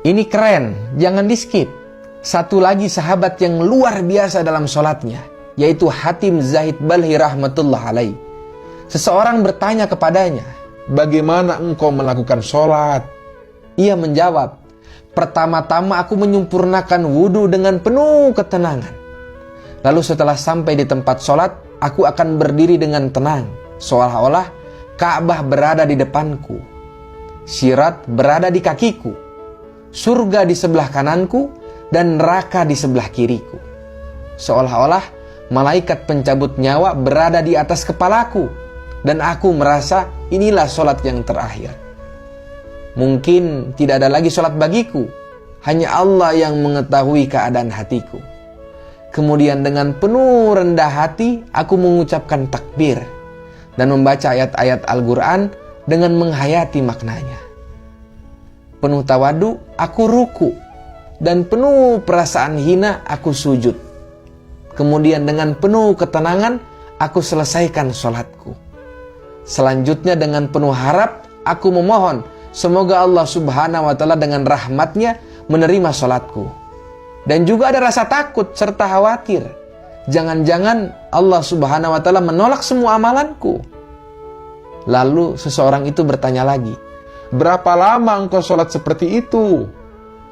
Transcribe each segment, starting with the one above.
Ini keren, jangan di skip. Satu lagi sahabat yang luar biasa dalam sholatnya, yaitu Hatim Zahid Balhi rahmatullah alaih. Seseorang bertanya kepadanya, bagaimana engkau melakukan sholat? Ia menjawab, pertama-tama aku menyempurnakan wudhu dengan penuh ketenangan. Lalu setelah sampai di tempat sholat, aku akan berdiri dengan tenang, seolah-olah Ka'bah berada di depanku, Sirat berada di kakiku, surga di sebelah kananku, dan neraka di sebelah kiriku. Seolah-olah malaikat pencabut nyawa berada di atas kepalaku, dan aku merasa inilah sholat yang terakhir. Mungkin tidak ada lagi sholat bagiku, hanya Allah yang mengetahui keadaan hatiku. Kemudian dengan penuh rendah hati, aku mengucapkan takbir dan membaca ayat-ayat Al-Quran dengan menghayati maknanya. Penuh tawadu, aku ruku, dan penuh perasaan hina, aku sujud. Kemudian dengan penuh ketenangan, aku selesaikan sholatku. Selanjutnya dengan penuh harap, aku memohon, semoga Allah subhanahu wa ta'ala dengan rahmatnya menerima sholatku. Dan juga ada rasa takut serta khawatir. Jangan-jangan Allah subhanahu wa ta'ala menolak semua amalanku. Lalu seseorang itu bertanya lagi, berapa lama engkau sholat seperti itu?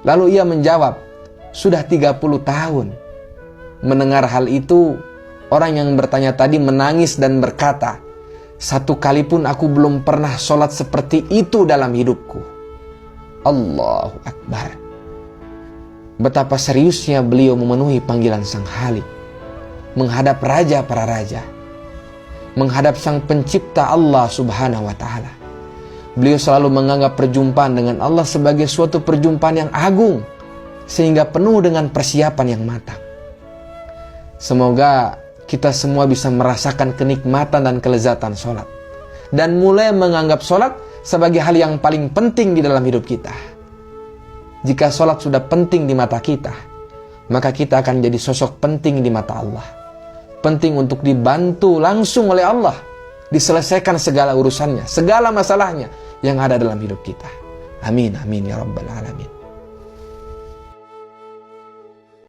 Lalu ia menjawab, sudah 30 tahun. Mendengar hal itu, orang yang bertanya tadi menangis dan berkata, satu kali pun aku belum pernah sholat seperti itu dalam hidupku. Allahu Akbar. Betapa seriusnya beliau memenuhi panggilan Sang Khalik, menghadap Raja para Raja, menghadap Sang Pencipta Allah subhanahu wa ta'ala. Beliau selalu menganggap perjumpaan dengan Allah sebagai suatu perjumpaan yang agung, sehingga penuh dengan persiapan yang matang. Semoga kita semua bisa merasakan kenikmatan dan kelezatan sholat, dan mulai menganggap sholat sebagai hal yang paling penting di dalam hidup kita. Jika sholat sudah penting di mata kita, maka kita akan jadi sosok penting di mata Allah. Penting untuk dibantu langsung oleh Allah, diselesaikan segala urusannya, segala masalahnya yang ada dalam hidup kita. Amin, amin ya rabbal alamin.